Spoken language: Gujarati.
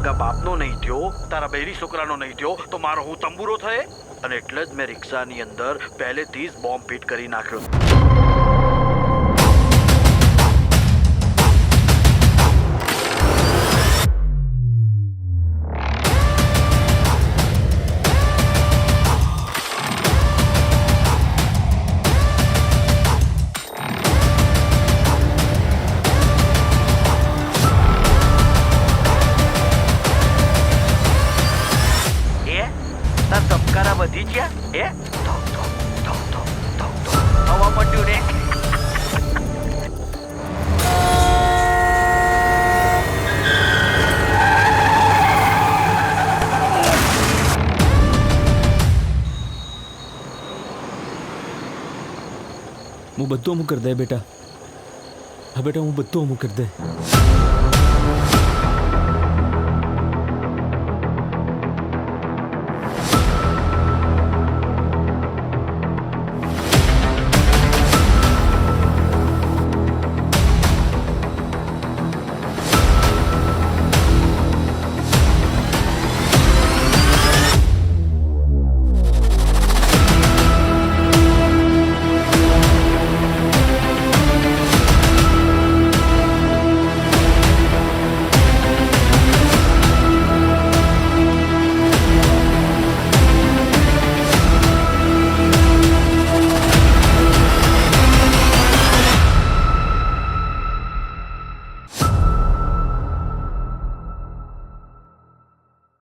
સગા બાપનો નહીં થયો, તારા બૈરી છોકરાનો નહીં થયો, તો મારો હું તંબુરો થયે? અને એટલે જ મેં રિક્ષાની અંદર પહેલેથી જ બોમ્બ ફિટ કરી નાખ્યો. ધબકારા વધી ગયા હવા પડ્યું ને. હું બધું અમુક કરી દે બેટા. હા બેટા, હું બધું અમુક કરી દે.